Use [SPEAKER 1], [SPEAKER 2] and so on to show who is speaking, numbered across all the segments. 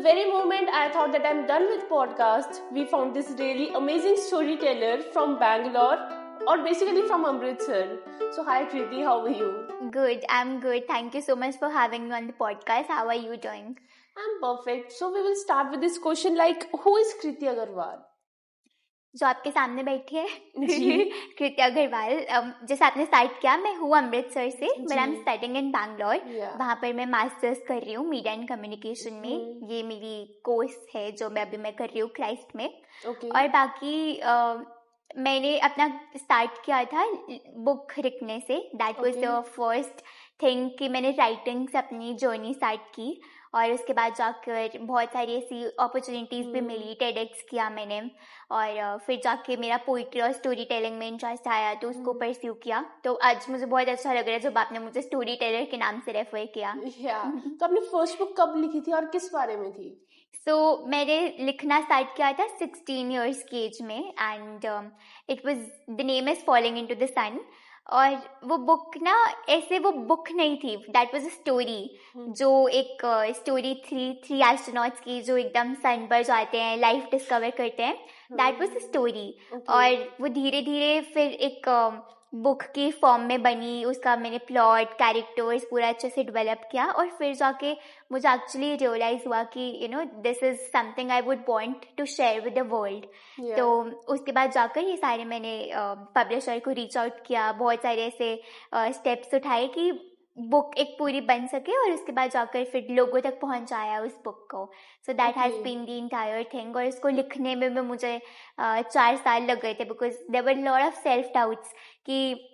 [SPEAKER 1] very moment I thought that I'm done with podcast, we found this really amazing storyteller from Bangalore, or basically from Amritsar. So hi Kriti, how are you?
[SPEAKER 2] Good, I'm good. Thank you so much for having me on the podcast. How are you doing?
[SPEAKER 1] I'm perfect. So we will start with this question like, who is Kriti Agarwal?
[SPEAKER 2] जो आपके सामने बैठी है
[SPEAKER 1] जी।
[SPEAKER 2] कृति अग्रवाल, जैसे आपने start किया, मैं हूँ अमृतसर से, but I am studying in Bangalore. वहाँ पर मैं मास्टर्स कर रही हूँ मीडिया एंड कम्युनिकेशन में। ये मेरी कोर्स है जो मैं कर रही हूँ क्राइस्ट में। और बाकी मैंने अपना स्टार्ट किया था बुक लिखने से। That was the first thing कि मैंने राइटिंग से अपनी जर्नी स्टार्ट की, और उसके बाद जाकर बहुत सारी ऐसी अपॉर्चुनिटीज़ भी मिली। टेडेक्स किया मैंने, और फिर जाके मेरा पोइट्री और स्टोरी टेलिंग में इंटरेस्ट आया तो उसको परस्यू किया। तो आज मुझे बहुत अच्छा लग रहा है जब आपने मुझे स्टोरी टेलर के नाम से रेफर किया।
[SPEAKER 1] तो आपने फर्स्ट बुक कब लिखी थी और किस बारे में थी?
[SPEAKER 2] मैंने लिखना स्टार्ट किया था 16 इयर्स की एज में, and it was the name is falling into the sun. और वो बुक ना ऐसे वो बुक नहीं थी, दैट वाज अ स्टोरी। जो एक स्टोरी थ्री एस्ट्रोनॉट्स की जो एकदम सन पर जाते हैं, लाइफ डिस्कवर करते हैं, दैट वाज अ स्टोरी। और वो धीरे धीरे फिर एक बुक की फॉर्म में बनी। उसका मैंने प्लॉट, कैरेक्टर्स पूरा अच्छे से डेवलप किया, और फिर जाके मुझे एक्चुअली रियलाइज हुआ कि this is something I would want to share with the world. तो उसके बाद जाकर ये सारे मैंने पब्लिशर को रीच आउट किया, बहुत सारे ऐसे स्टेप्स उठाए कि बुक एक पूरी बन सके, और उसके बाद जाकर फिर लोगों तक पहुंचाया उस बुक को। So that has been the entire thing. और इसको लिखने में भी मुझे 4 साल लग गए थे, because there were lot of self doubts कि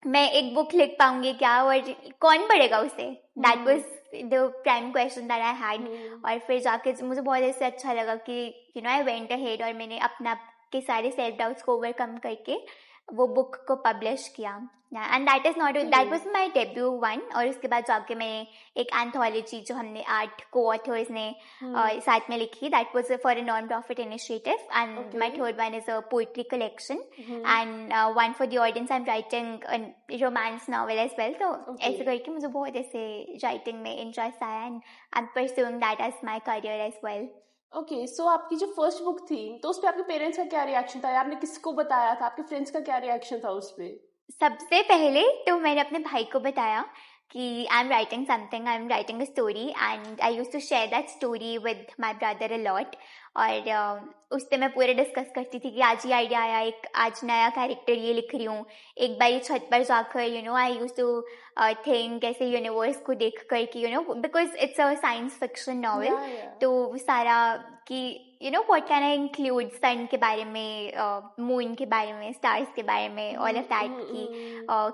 [SPEAKER 2] मैं एक बुक लिख पाऊंगी क्या, और कौन पढ़ेगा उसे। That was the prime question that I had. और फिर जाके मुझे बहुत ऐसे अच्छा लगा कि आई वेंट अहेड, और मैंने अपना के सारे सेल्फ डाउट्स को ओवरकम करके वो बुक को पब्लिश किया। And that is not that was my debut one. और उसके बाद जाके मैं एक एंथोलॉजी जो हमने 8 को-ऑथर्स ने साथ में लिखी, that was for a non profit initiative. And my third one is a poetry collection, and one for the audience I am writing romance novel as well. तो ऐसे करके मुझे बहुत ऐसे राइटिंग में इंटरेस्ट आया, and I am pursuing that as my career as well.
[SPEAKER 1] Okay, so आपकी जो फर्स्ट बुक थी तो उस पे आपके पेरेंट्स का क्या रिएक्शन था, आपने किसको बताया था, आपके फ्रेंड्स का क्या रिएक्शन था उस पे?
[SPEAKER 2] सबसे पहले तो मैंने अपने भाई को बताया कि I am writing something, I am writing a story, and I used to share that story with my brother a lot. और उससे मैं पूरे डिस्कस करती थी कि आज ये आइडिया आया, एक आज नया कैरेक्टर ये लिख रही हूँ। एक बार ये छत पर जाकर आई यूज्ड टू थिंक ऐसे यूनिवर्स को देख कर कि because it's a science fiction novel. तो सारा कि व्हाट कैन आई इंक्लूड, सन के बारे में, मून के बारे में, स्टार्स के बारे में, ऑल ऑफ दैट की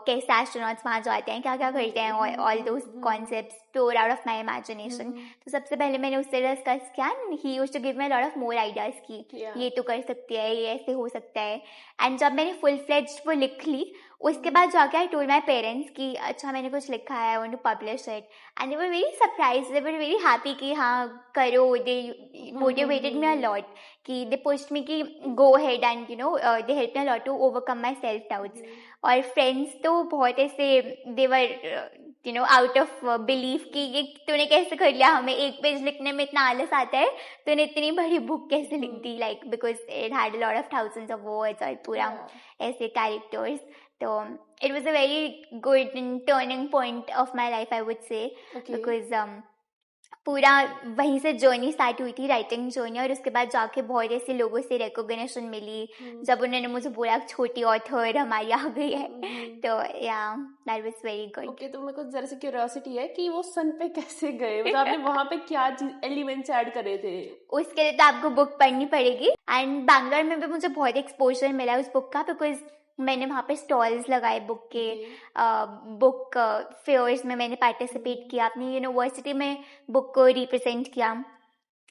[SPEAKER 2] कैसे एस्ट्रोनॉट्स वहाँ जाते हैं, क्या क्या करते हैं, all those concepts pure out of my imagination. तो सबसे पहले मैंने उससे डिस्कस किया, he used to give me lot of more ideas की ये तो कर सकती है, ये ऐसे हो सकता है। एंड जब मैंने फुल फ्लेज्ड वो लिख ली, उसके बाद जाके आई टोल्ड माई पेरेंट्स कि अच्छा मैंने कुछ लिखा है, I want to publish it. And they were very surprise, they were very happy कि हाँ करो। दे मोटिवेटेड मी अ लॉट, कि दे पुश्ड मी कि go head, and they help me a lot to overcome my self doubts. और friends तो बहुत ऐसे they were out of belief कि ये तूने कैसे कर लिया, हमें एक पेज लिखने में इतना आलस आता है, तूने इतनी बड़ी बुक कैसे लिख दी, like because it had a lot of thousands of words और पूरा ऐसे कैरेक्टर्स। तो it was a very good turning point of my life, I would say, because पूरा वहीं से जर्नी स्टार्ट हुई थी, राइटिंग जर्नी। और उसके बाद जाके बहुत ऐसे लोगों से रिकॉग्निशन मिली जब उन्होंने मुझे बोला छोटी ऑथर हमारी आ गई है। तो या that was very good.
[SPEAKER 1] Okay, तो मेरे को जरा सी क्यूरियोसिटी है कि वो सन पे कैसे गए, मतलब आपने वहाँ पे क्या एलिमेंट्स ऐड करे थे?
[SPEAKER 2] उसके लिए तो आपको बुक पढ़नी पड़ेगी, एंड बैंगलोर में भी मुझे बहुत एक्सपोजर मिला उस बुक का, बिकॉज मैंने वहाँ पे स्टॉल्स लगाए बुक के, बुक फेयर्स में मैंने पार्टिसिपेट किया, अपनी यूनिवर्सिटी में बुक को रिप्रेजेंट किया।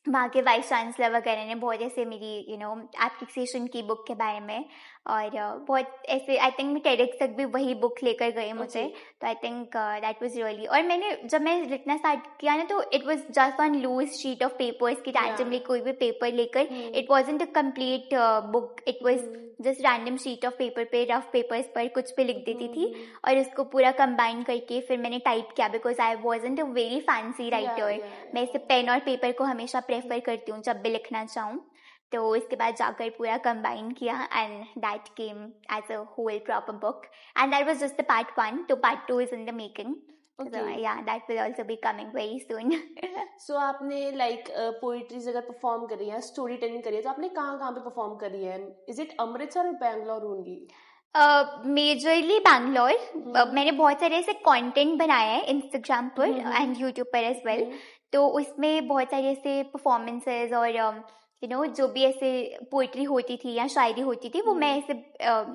[SPEAKER 2] वहाँ के वाइस चांसलर वगैरह ने बहुत ऐसे मेरी एप्रिसिएशन की बुक के बारे में, और बहुत ऐसे आई थिंक मैं टेडेक्स तक भी वही बुक लेकर गए मुझे। तो I think that was really, और जब मैं लिखना स्टार्ट किया ना, तो it was just on loose sheet of papers की रैंडमली कोई भी पेपर लेकर, it wasn't a complete book, it was just random sheet of paper पे, रफ पेपर्स पर कुछ भी लिख देती थी, और उसको पूरा कंबाइन करके फिर मैंने टाइप किया, because I wasn't a very fancy writer. मैं इसे पेन और पेपर को हमेशा प्रेफर करती हूँ जब भी लिखना चाहूँ। तो इसके बाद जाकर पूरा कंबाइन किया and that came as a whole proper book and that was just the part 1 तो part 2 is in the making. So yeah, that will also be coming very soon.
[SPEAKER 1] So आपने लाइक पोइट्रीज अगर perform करी है, story telling करी है, तो आपने कहाँ कहाँ पे परफॉर्म करी है? इज इट अमृतसर और बैंगलोर ओनली?
[SPEAKER 2] मेजरली बैंगलोर। मैंने बहुत सारे ऐसे कंटेंट बनाया है इंस्टाग्राम पर एंड यूट्यूब पर एज वेल। तो उसमें बहुत सारे ऐसे परफॉर्मेंसेज और जो भी ऐसे पोइट्री होती थी या शायरी होती थी वो मैं ऐसे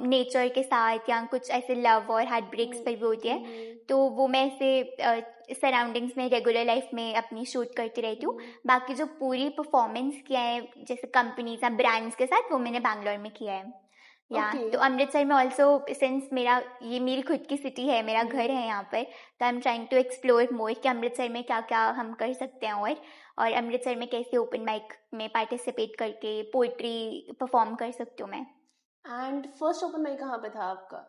[SPEAKER 2] नेचर के साथ या कुछ ऐसे लव और हार्ट ब्रेक्स पर भी होती है तो वो मैं ऐसे सराउंडिंग्स में रेगुलर लाइफ में अपनी शूट करती रहती हूँ। बाकी जो पूरी परफॉर्मेंस किया है जैसे कंपनीज या ब्रांड्स के साथ वो मैंने बैंगलोर में किया है। तो अमृतसर में ऑल्सो सिंस ये मेरी खुद की सिटी है, मेरा घर है यहाँ पर, तो I am trying to explore more कि अमृतसर में क्या क्या हम कर सकते हैं और अमृतसर में कैसे ओपन माइक में पार्टिसिपेट करके पोइट्री परफॉर्म कर सकती हूँ मैं।
[SPEAKER 1] एंड फर्स्ट ओपन माइक कहाँ पे था आपका?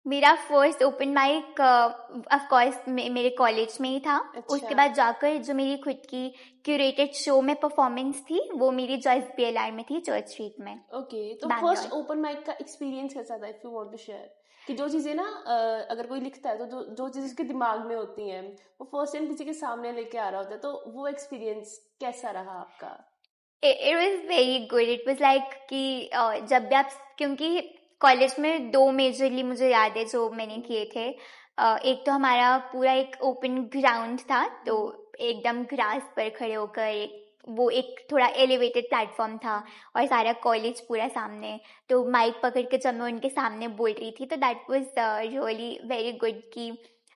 [SPEAKER 2] मेरा first open mic of course मेरे कॉलेज में ही था। उसके बाद जाकर जो मेरी खुद की क्यूरेटेड शो में परफॉर्मेंस थी वो मेरी जॉइस BLR में थी, चर्च स्ट्रीट में।
[SPEAKER 1] तो फर्स्ट ओपन माइक का एक्सपीरियंस कैसा था, if you want to share? कि जो चीजें ना अगर कोई लिखता है तो जो चीजें उसके दिमाग में होती हैं वो फर्स्ट टाइम किसी के सामने लेके आ रहा होता है, तो वो एक्सपीरियंस कैसा रहा आपका?
[SPEAKER 2] It was very good. It was like कि जब भी आप, क्योंकि कॉलेज में 2 मेजरली मुझे याद है जो मैंने किए थे। एक तो हमारा पूरा एक ओपन ग्राउंड था तो एकदम ग्रास पर खड़े होकर वो एक थोड़ा एलिवेटेड प्लेटफॉर्म था और सारा कॉलेज पूरा सामने, तो माइक पकड़ के जब मैं उनके सामने बोल रही थी तो that was really very good कि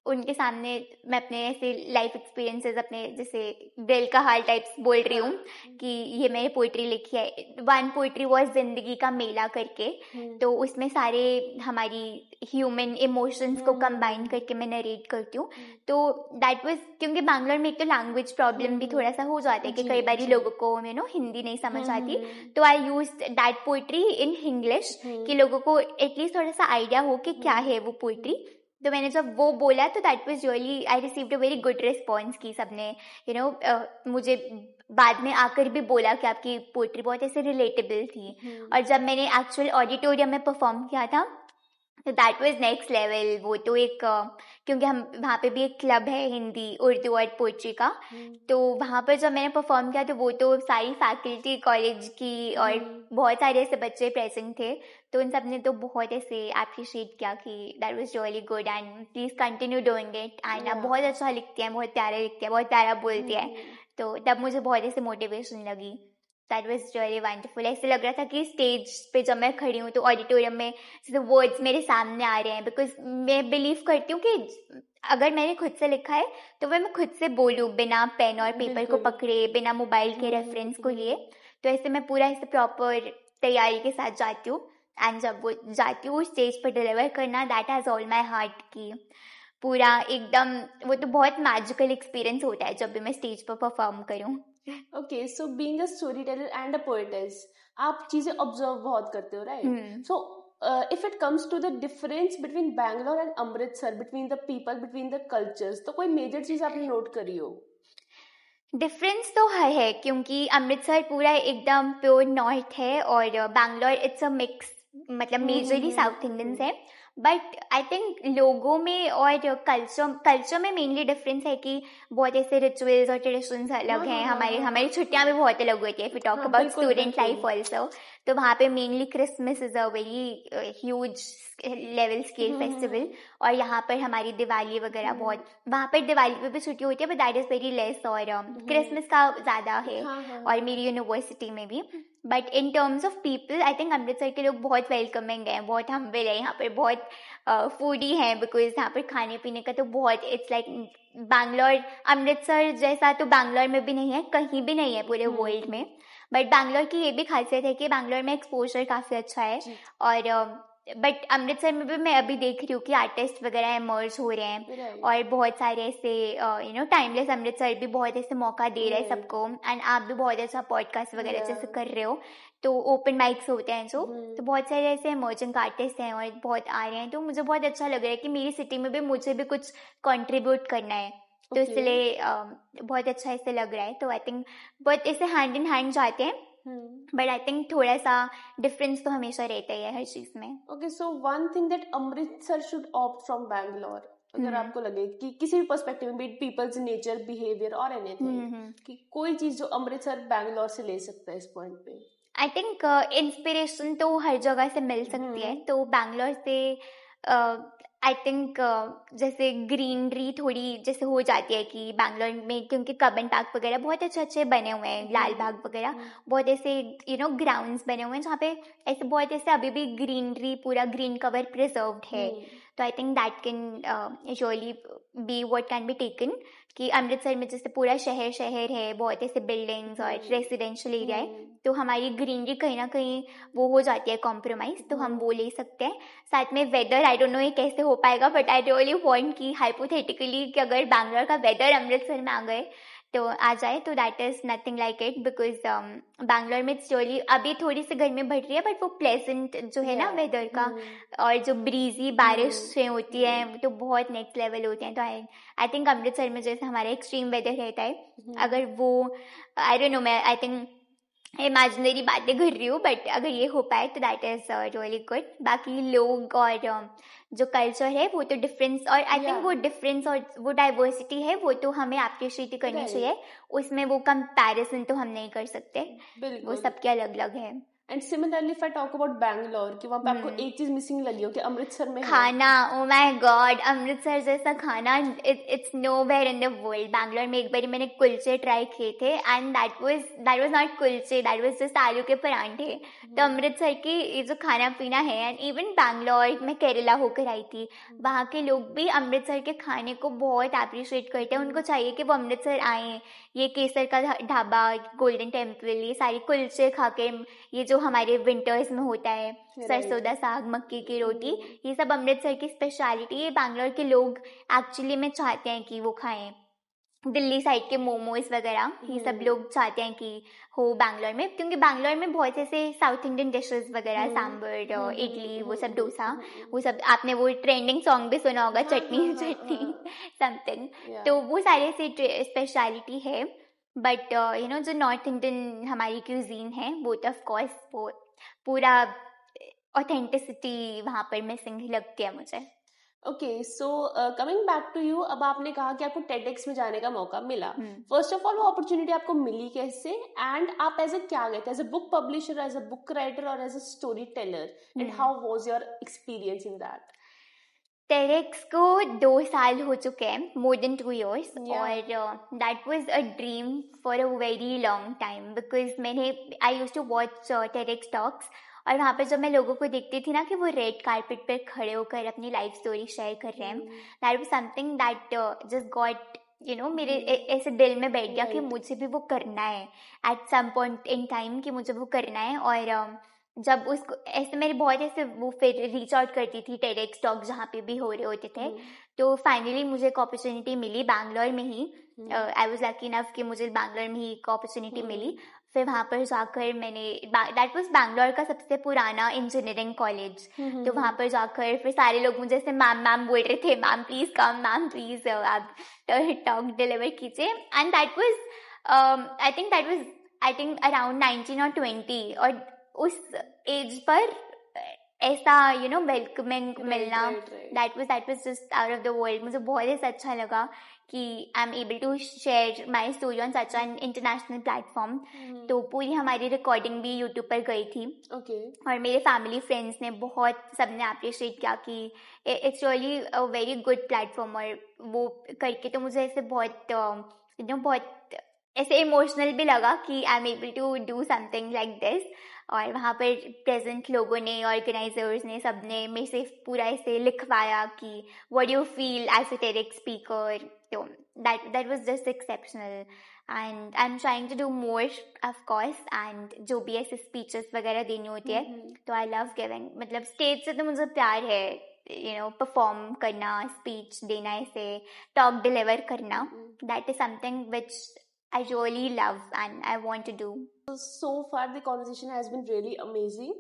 [SPEAKER 2] उनके सामने मैं अपने ऐसे लाइफ एक्सपीरियंसेस अपने जैसे दिल का हाल टाइप्स बोल रही हूँ कि ये मैंने पोइट्री लिखी है। वन पोइट्री वॉज जिंदगी का मेला करके, तो उसमें सारे हमारी ह्यूमन इमोशंस को कंबाइन करके मैं नरेट करती हूँ। तो दैट वाज, क्योंकि बैंगलोर में एक तो लैंग्वेज प्रॉब्लम भी थोड़ा सा हो जाता है कि कई बार लोगों को हिंदी नहीं समझ आती, तो I use that poetry in English कि लोगों को एटलीस्ट थोड़ा सा आइडिया हो कि क्या है वो पोइट्री। तो मैंने जब वो बोला तो that was really, I received a very good response कि सबने मुझे बाद में आकर भी बोला कि आपकी पोइट्री बहुत ऐसे रिलेटेबल थी। और जब मैंने एक्चुअल ऑडिटोरियम में परफॉर्म किया था तो दैट वाज नेक्स्ट लेवल। वो तो एक क्योंकि हम वहाँ पे भी एक क्लब है हिंदी उर्दू और पोइट्री का, तो वहाँ पर जब मैंने परफॉर्म किया तो वो तो सारी फैकल्टी कॉलेज की और बहुत सारे ऐसे बच्चे प्रेजेंट थे, तो उन सब ने तो बहुत ऐसे अप्रिशिएट किया कि that was really good and please continue doing it and आप बहुत अच्छा लिखते हैं, बहुत प्यारा लिखते हैं, बहुत प्यारा बोलते हैं। तो तब मुझे बहुत ऐसे मोटिवेशन लगी। That was really wonderful. ऐसे लग रहा था कि स्टेज पे जब मैं खड़ी हूँ तो ऑडिटोरियम में जैसे वर्ड्स मेरे सामने आ रहे हैं, बिकॉज मैं बिलीव करती हूँ कि अगर मैंने खुद से लिखा है तो वह मैं खुद से बोलूँ बिना पेन और पेपर को पकड़े, बिना मोबाइल के रेफरेंस को लिए। तो ऐसे मैं पूरा ऐसे प्रॉपर तैयारी के साथ जाती हूँ एंड जब वो जाती हूँ स्टेज पर डिलीवर करना, that has all my heart की पूरा एकदम, वो तो बहुत मैजिकल एक्सपीरियंस होता है जब भी मैं स्टेज पर परफॉर्म करूँ।
[SPEAKER 1] Okay, so being a story teller and a poetess, आप चीजें ऑब्जर्व बहुत करते हो, right? So if it comes to the difference between Bangalore and Amritsar, between the people, between the cultures, तो कोई मेजर चीज आपने नोट करी हो?
[SPEAKER 2] डिफरेंस तो है क्योंकि अमृतसर पूरा एकदम प्योर नॉर्थ है और बैंगलोर इट्स अ मिक्स, मतलब मेजरली साउथ इंडियंस है। बट आई थिंक लोगों में और कल्चर में मेनली डिफरेंस है कि बहुत ऐसे रिचुअल्स और ट्रेडिशंस अलग हैं। हमारी छुट्टियां भी बहुत अलग होती है। If you talk about student life also, तो वहाँ पे mainly Christmas is a very huge level scale festival, और यहाँ पर हमारी दिवाली वगैरह बहुत, वहाँ पर दिवाली पे भी छुट्टी होती है but that is very less, और क्रिसमस का ज़्यादा है और मेरी यूनिवर्सिटी में भी। But in terms of people I think Amritsar के लोग बहुत वेलकमिंग हैं, बहुत हम्बल है, यहाँ पर बहुत फूडी हैं, बिकॉज यहाँ पर खाने पीने का तो बहुत, इट्स लाइक बैंगलोर, अमृतसर जैसा तो बैंगलोर में भी नहीं है, कहीं भी नहीं है पूरे वर्ल्ड में। बट बैंगलोर की ये भी खासियत है कि बैंगलोर में एक्सपोजर काफ़ी अच्छा है। और बट अमृतसर में भी मैं अभी देख रही हूँ कि आर्टिस्ट वगैरह इमर्ज हो रहे हैं और बहुत सारे ऐसे टाइमलेस अमृतसर भी बहुत ऐसे मौका दे रहा है सबको। एंड आप भी बहुत अच्छा पॉडकास्ट वगैरह जैसे कर रहे हो, तो ओपन माइक्स होते हैं जो, तो बहुत सारे ऐसे इमर्जिंग आर्टिस्ट हैं और बहुत आ रहे हैं, तो मुझे बहुत अच्छा लग रहा है कि मेरी सिटी में भी मुझे भी कुछ कंट्रीब्यूट करना है तो इसलिए बहुत अच्छा इससे लग रहा है. तो आई थिंक बहुत इससे हैंड इन हैंड जाते हैं, बट आई थिंक थोड़ा सा डिफरेंस तो हमेशा रहता ही है हर चीज में.
[SPEAKER 1] Okay, so one thing that Amritsar should opt from Bangalore, अगर आपको लगे कि किसी भी पर्सपेक्टिव में, पीपल्स नेचर, बिहेवियर और एनीथिंग, कि कोई चीज जो अमृतसर बैंगलोर से ले सकता है इस पॉइंट पे.
[SPEAKER 2] आई थिंक इंस्पिरेशन तो हर जगह से मिल सकती है. तो बैंगलोर से आई थिंक जैसे ग्रीनरी थोड़ी जैसे हो जाती है कि बैंगलोर में, क्योंकि कबन पार्क वगैरह बहुत अच्छे अच्छे बने हुए हैं, लाल बाग वगैरह बहुत ऐसे ग्राउंड्स बने हुए हैं जहाँ पे ऐसे बहुत ऐसे अभी भी ग्रीनरी, पूरा ग्रीन कवर प्रिजर्व्ड है. तो I think that can surely be what can be taken, कि अमृतसर में जैसे पूरा शहर है, बहुत ऐसे बिल्डिंग्स और रेसिडेंशियल एरिया है, तो हमारी ग्रीनरी कहीं ना कहीं वो हो जाती है कॉम्प्रोमाइज, तो हम वो ले सकते हैं. साथ में वेदर, आई डोंट नो ये कैसे हो पाएगा, बट आई रियली वांट कि हाइपोथेटिकली कि अगर बैंगलोर का वेदर अमृतसर में आ जाए तो that is nothing like it, because Bangalore में स्टोरली अभी थोड़ी सी गर्मी बढ़ रही है, बट वो प्लेजेंट जो है ना वेदर का, और जो ब्रीजी बारिशें होती हैं तो बहुत नेक्स्ट लेवल होते हैं. तो आई थिंक अमृतसर में जैसे हमारा एक्सट्रीम वेदर रहता है, अगर वो आई डोंट नो, मैं आई थिंक इमेजिनरी बातें कर रही हूँ, बट अगर ये हो पाए तो दैट इज रियली गुड. बाकी लोग और जो कल्चर है वो तो डिफरेंस, और आई थिंक वो डिफरेंस और वो डाइवर्सिटी है वो तो हमें अप्रिशिएट करनी चाहिए. उसमें वो कंपैरिजन तो हम नहीं कर सकते, वो सबके अलग अलग है.
[SPEAKER 1] And similarly if I talk about Bangalore, कि वहाँ पे आपको एक चीज मिसिंग लगी हो कि अमृतसर में
[SPEAKER 2] खाना, ओ माय गॉड, अमृतसर जैसा खाना it's nowhere in the world. Bangalore में एक बार मैंने कुलचे ट्राई किए थे, and that was not kulche, that was just आलू के परांठे. तो अमृतसर की ये जो खाना पीना है, एंड इवन बैंगलोर में केरला होकर आई थी, वहाँ के लोग भी अमृतसर के खाने को बहुत अप्रिशिएट करते हैं. उनको चाहिए कि वो अमृतसर आए, ये केसर का ढाबा, गोल्डन टेम्पल, ये सारी कुलचे खा के, ये जो हमारे विंटर्स में होता है सरसों दा साग, मक्की की रोटी, ये सब अमृतसर की स्पेशलिटी है. बैंगलोर के लोग एक्चुअली में चाहते हैं कि वो खाएं. दिल्ली साइड के मोमोज वगैरह ये सब लोग चाहते हैं कि हो बैंगलोर में, क्योंकि बैंगलोर में बहुत ऐसे साउथ इंडियन डिशेस वगैरह, सांबर, इडली, वो सब, डोसा, वो सब. आपने वो ट्रेंडिंग सॉन्ग भी सुना होगा, चटनी चटनी समथिंग. तो वो सारे से स्पेशलिटी है. बट जो नॉर्थ इंडियन हमारी क्यूजीन है वो तो ऑफ कोर्स वो पूरा ऑथेंटिसिटी वहाँ पर मिसिंग लगती है मुझे.
[SPEAKER 1] Okay, so coming back to you, अब आपने कहा कि आपको टेडेक्स में जाने का मौका मिला. फर्स्ट ऑफ ऑल वो अपॉर्चुनिटी आपको मिली कैसे, एंड आप एज ए क्या गए थे, as a book publisher, as a book writer, और as a story teller, and how was your experience in that?
[SPEAKER 2] TEDx को 2 साल हो चुके हैं, मोर देन 2 years, और that was a dream for a very long time, because I used to watch TEDx talks, और वहाँ पर जब मैं लोगों को देखती थी ना कि वो रेड कारपेट पर खड़े होकर अपनी लाइफ स्टोरी शेयर कर रहे हैं, that was something that just got मेरे ऐसे दिल में बैठ गया कि मुझे भी वो करना है at some point in time, कि मुझे वो करना है. और जब उसको ऐसे मेरे बहुत ऐसे वो फिर रीच आउट करती थी टेडेक्स टॉक जहाँ पे भी हो रहे होते थे, तो फाइनली मुझे एक अपॉर्चुनिटी मिली बैंगलोर में ही. आई वाज लकी इनफ कि मुझे बैंगलोर में ही एक अपॉर्चुनिटी मिली. फिर वहाँ पर जाकर मैंने, दैट वाज बैंगलोर का सबसे पुराना इंजीनियरिंग कॉलेज, तो वहाँ पर जाकर फिर सारे लोग मुझे ऐसे मैम बोल रहे थे, ma'am please come, ma'am please आप टॉक डिलीवर कीजिए. And that was I think around 19 और 20, और उस एज पर ऐसा वेलकमिंग मिलना, that was just out of the world. मुझे बहुत ऐसा अच्छा लगा कि I am able to share my story on such an international platform. तो पूरी हमारी रिकॉर्डिंग भी यूट्यूब पर गई थी. और मेरे फैमिली फ्रेंड्स ने बहुत, सबने अप्रिशिएट किया कि it's really a very good platform. और वो करके तो मुझे ऐसे बहुत ऐसे इमोशनल भी लगा कि I am able to do something like this. और वहाँ पर प्रेजेंट लोगों ने, ऑर्गेनाइजर्स ने, सबने मेरे से पूरा ऐसे लिखवाया कि what you feel as a TEDx speaker. तो that was just exceptional, and I am trying to do more of course. And जो भी ऐसे स्पीचेस वगैरह देनी होती है, तो आई लव गिविंग, मतलब स्टेज से तो मुझे प्यार है, परफॉर्म करना, स्पीच देना, ऐसे टॉक डिलीवर करना. That is something which I really love and I want to do.
[SPEAKER 1] So far the conversation has been really amazing.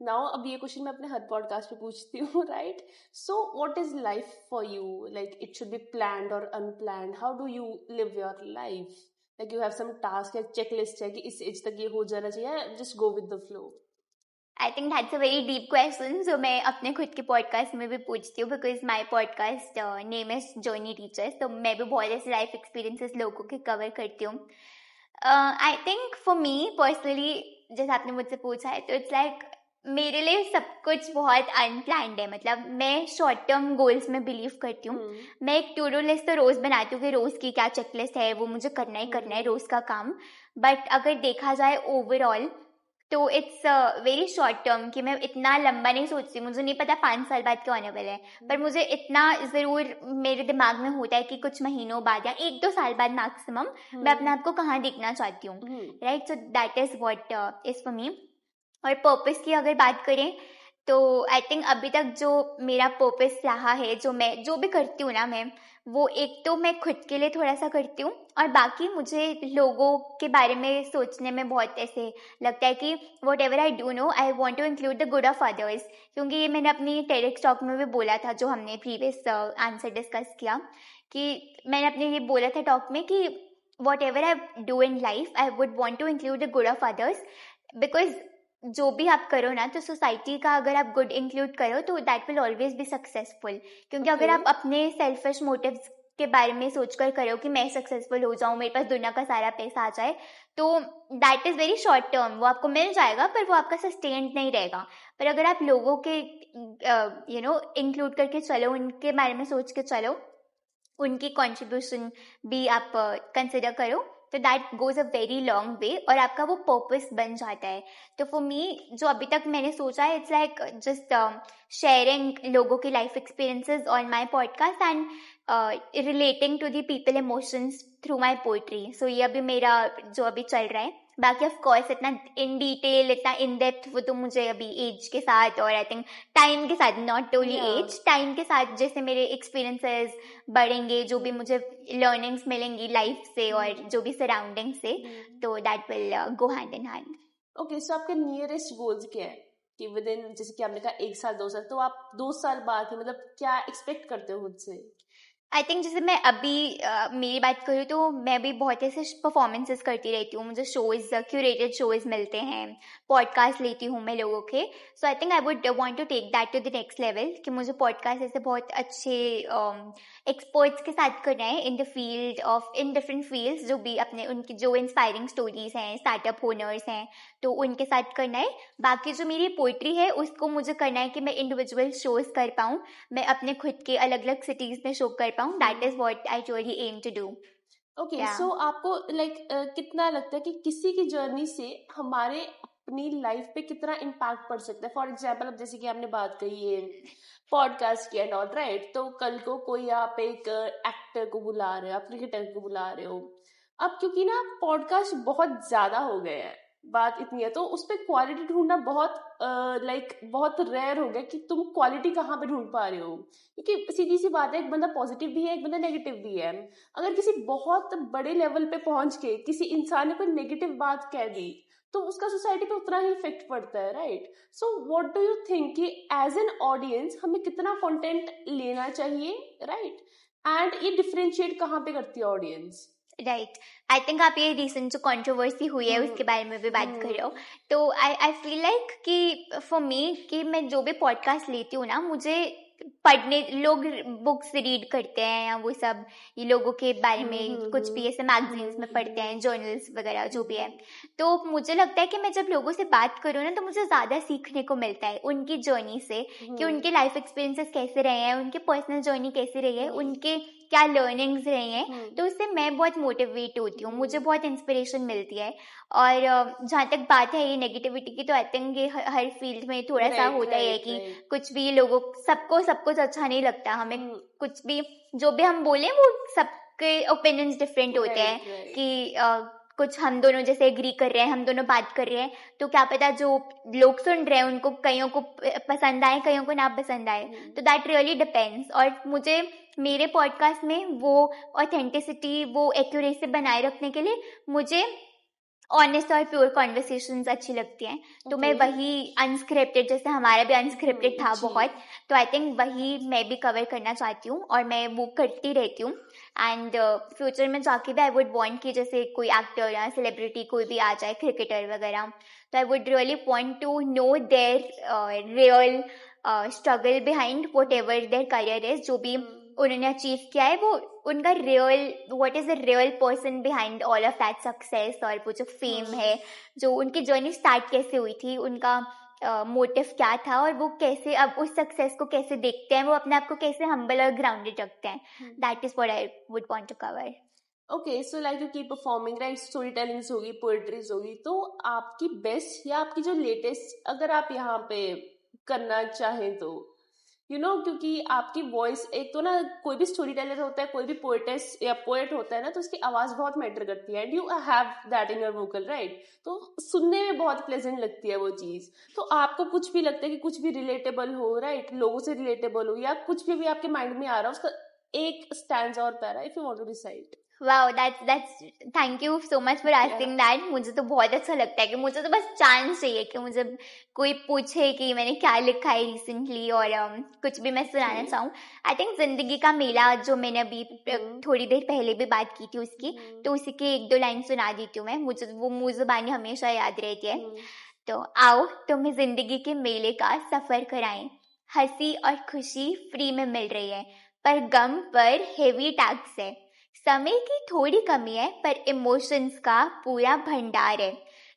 [SPEAKER 1] Now अब ये क्वेश्चन मैं अपने हर पॉडकास्ट पे पूछती हूँ, right? So what is life for you? Like it should be planned और unplanned? How do you live your life? Like you have some task या checklist है कि इस एज तक ये हो जाना चाहिए, just go with the flow?
[SPEAKER 2] I think that's a very deep question जो मैं अपने खुद के पॉडकास्ट में भी पूछती हूँ, because my podcast name is journey teachers, तो मैं भी बहुत ऐसे लाइफ एक्सपीरियंसेस लोगों के कवर करती हूँ. I think for me personally, जैसे आपने मुझसे पूछा है, तो इट्स लाइक मेरे लिए सब कुछ बहुत अनप्लान्ड है. मतलब मैं शॉर्ट टर्म गोल्स में बिलीव करती हूँ. मैं एक टू डू लिस्ट तो रोज बनाती हूँ कि रोज की क्या चेकलिस्ट है, वो मुझे करना ही करना है, रोज का काम. बट अगर देखा जाए ओवरऑल तो इट्स वेरी शॉर्ट टर्म कि मैं इतना लंबा नहीं सोचती. मुझे नहीं पता 5 साल बाद क्या होने वाला है, पर मुझे इतना जरूर मेरे दिमाग में होता है कि कुछ महीनों बाद या 1-2 साल बाद मैक्सिमम मैं अपने आप को कहाँ देखना चाहती हूँ, right? So that is what is for me. और पर्पस की अगर बात करें तो आई थिंक अभी तक जो मेरा पर्पस रहा है, जो भी करती हूँ ना मैं, वो एक तो मैं खुद के लिए थोड़ा सा करती हूँ, और बाकी मुझे लोगों के बारे में सोचने में बहुत ऐसे लगता है कि whatever I do no I want to include the good of others. क्योंकि ये मैंने अपनी टेडेक्स टॉक में भी बोला था, जो हमने प्रीवियस आंसर डिस्कस किया, कि मैंने अपने ये बोला था टॉक में कि whatever I do in life I would want to include the good of others. Because जो भी आप करो ना, तो सोसाइटी का अगर आप गुड इंक्लूड करो तो that will always be successful. क्योंकि अगर आप अपने सेल्फिश मोटिव्स के बारे में सोचकर करो कि मैं सक्सेसफुल हो जाऊं, मेरे पास दुनिया का सारा पैसा आ जाए, तो that is very short term. वो आपको मिल जाएगा पर वो आपका सस्टेन्ड नहीं रहेगा. पर अगर आप लोगों के इंक्लूड करके चलो, उनके बारे में सोच के चलो, उनकी कंट्रीब्यूशन भी आप कंसिडर करो, तो that goes a very long way और आपका वो पर्पस बन जाता है. तो फॉर मी जो अभी तक मैंने सोचा है, इट्स लाइक जस्ट शेयरिंग लोगों की life experiences on my podcast and relating to the people emotions through my poetry. So ये अभी मेरा जो अभी चल रहा है. बाकी ऑफ कोर्स इतना इन डिटेल, इतना इन डेप्थ, वो तो मुझे अभी एज के साथ और आई थिंक टाइम के साथ, नॉट ओनली एज, टाइम के साथ जैसे मेरे एक्सपीरियंसेस बढ़ेंगे, जो भी मुझे लर्निंग्स मिलेंगी लाइफ से और जो भी सराउंडिंग से, तो that will go hand in hand.
[SPEAKER 1] Okay, so आपके नियरेस्ट गोल्स क्या है कि विद इन, जैसे कि आपने कहा 1 साल 2 साल, तो आप 2 साल बाद मतलब क्या एक्सपेक्ट करते हो खुद से?
[SPEAKER 2] आई थिंक जैसे मैं अभी मेरी बात करूँ तो मैं भी बहुत ऐसे परफॉर्मेंसेस करती रहती हूँ. मुझे शोज, क्यूरेटेड शोज मिलते हैं, पॉडकास्ट लेती हूँ मैं लोगों के. So I think I would want to take that to the next level, कि मुझे पॉडकास्ट ऐसे बहुत अच्छे एक्सपर्ट्स के साथ करना है in the field of, in different fields, जो भी अपने उनकी जो इंस्पायरिंग स्टोरीज हैं, स्टार्टअप ओनर्स हैं, तो उनके साथ करना है. बाकी जो मेरी पोइट्री है उसको मुझे करना है कि मैं इंडिविजुअल शोज कर पाऊँ, मैं अपने खुद के अलग अलग सिटीज में शो कर पाऊँ. That is what I really am to do.
[SPEAKER 1] Okay, so आपको लाइक कितना लगता है कि किसी की जर्नी से हमारे अपनी लाइफ पे कितना इम्पैक्ट पड़ सकता है? फॉर एग्जाम्पल, अब जैसे कि आपने बात कही है पॉडकास्ट की एंड ऑल, राइट? तो कल को कोई आप एक एक्टर को बुला रहे हो, आप क्रिकेटर को बुला रहे हो, अब क्योंकि ना पॉडकास्ट बहुत ज्यादा हो गए हैं, बात इतनी है, तो उस पर क्वालिटी ढूंढना बहुत बहुत रेयर हो गया कि तुम क्वालिटी कहाँ पे ढूंढ पा रहे हो. क्योंकि सीधी सी बात है, एक बंदा पॉजिटिव भी है, एक बंदा नेगेटिव भी है. अगर किसी बहुत बड़े लेवल पे पहुंच के किसी इंसान ने कोई नेगेटिव बात कह दी, तो उसका सोसाइटी पे उतना ही इफेक्ट पड़ता है, right? So what do you think कि एज एन ऑडियंस हमें कितना कंटेंट लेना चाहिए, राइट? एंड ये डिफरेंशिएट कहाँ पे करती है ऑडियंस?
[SPEAKER 2] राइट. आई थिंक आप ये रिसेंट जो कंट्रोवर्सी हुई है उसके बारे में भी बात कर रहे हो. तो आई फील लाइक कि फॉर मी, कि मैं जो भी पॉडकास्ट लेती हूँ ना, मुझे पढ़ने, लोग बुक्स रीड करते हैं या वो सब, ये लोगों के बारे में कुछ भी ऐसे मैगजीन्स में पढ़ते हैं, जर्नल्स वगैरह जो भी है, तो मुझे लगता है कि मैं जब लोगों से बात करूँ ना, तो मुझे ज़्यादा सीखने को मिलता है उनकी जर्नी से, कि उनके लाइफ एक्सपीरियंसेस कैसे रहे हैं, उनके पर्सनल जर्नी कैसे रही है, उनके क्या लर्निंग्स रही हैं. तो उससे मैं बहुत मोटिवेट होती हूँ, मुझे बहुत इंस्पिरेशन मिलती है. और जहाँ तक बात है ये नेगेटिविटी की, तो आई थिंक ये हर फील्ड में थोड़ा सा होता है कि कुछ भी लोगों, सबको सब कुछ अच्छा नहीं लगता. हमें कुछ भी, जो भी हम बोले, वो सबके ओपिनियंस डिफरेंट होते हैं. कि कुछ हम दोनों जैसे एग्री कर रहे हैं, हम दोनों बात कर रहे हैं, तो क्या पता जो लोग सुन रहे हैं उनको, कईयों को पसंद आए, कईयों को ना पसंद आए. तो दैट रियली डिपेंड्स. और मुझे मेरे पॉडकास्ट में वो ऑथेंटिसिटी, वो एक्यूरेसी बनाए रखने के लिए मुझे ऑनेस्ट और प्योर कॉन्वर्सेशंस अच्छी लगती हैं, तो मैं वही अनस्क्रिप्टेड, जैसे हमारा भी अनस्क्रिप्टेड था बहुत, तो आई थिंक वही मैं भी कवर करना चाहती हूँ और मैं वो करती रहती हूँ. एंड फ्यूचर में जाके भी आई वुड वांट कि जैसे कोई एक्टर या सेलिब्रिटी कोई भी आ जाए, क्रिकेटर वगैरह, तो I would really want to know their real struggle behind whatever their career is. जो भी उन्होंने अचीव किया है वो उनका real, what is the real person behind all of that success, और वो जो फेम है, जो उनकी जर्नी स्टार्ट कैसे हुई थी, उनका मोटिव क्या था, और वो कैसे अब उस सक्सेस को कैसे देखते हैं, वो अपने आप को कैसे हम्बल और ग्राउंडेड रखते हैं. That is what I would want to cover.
[SPEAKER 1] Okay, so like you keep performing, right, story tellings होगी, पोएट्रीज होगी, तो आपकी बेस्ट या आपकी जो लेटेस्ट अगर आप यहाँ पे करना चाहें तो क्योंकि आपकी वॉइस, एक तो ना कोई भी स्टोरी टेलर होता है, कोई भी पोएटेस या पोएट होता है ना, तो उसकी आवाज बहुत मैटर करती है, and you have that in your vocal, right, तो सुनने में बहुत प्लेजेंट लगती है वो चीज. तो आपको कुछ भी लगता है कि कुछ भी रिलेटेबल हो, राइट, लोगों से रिलेटेबल हो, या कुछ भी आपके माइंड में आ रहा है, उसका एक स्टैंजा और para, if you want to decide.
[SPEAKER 2] Wow, that's thank you so much for asking that. मुझे तो बहुत अच्छा लगता है कि मुझे तो बस चांस चाहिए कि मुझे कोई पूछे कि मैंने क्या लिखा है रिसेंटली और कुछ भी मैं सुनाना चाहूँ. आई थिंक जिंदगी का मेला, जो मैंने अभी थोड़ी देर पहले भी बात की थी उसकी, तो उसी की 1-2 लाइन सुना देती हूँ मैं. मुझे वो मुँह ज़ुबानी हमेशा याद रहती है. तो आओ तुम्हें जिंदगी के मेले का सफर कराएं, हंसी और खुशी फ्री में मिल रही है, पर गम पर हेवी टैक्स है. समय की थोड़ी कमी है पर इमोशंस का पूरा भंडार है.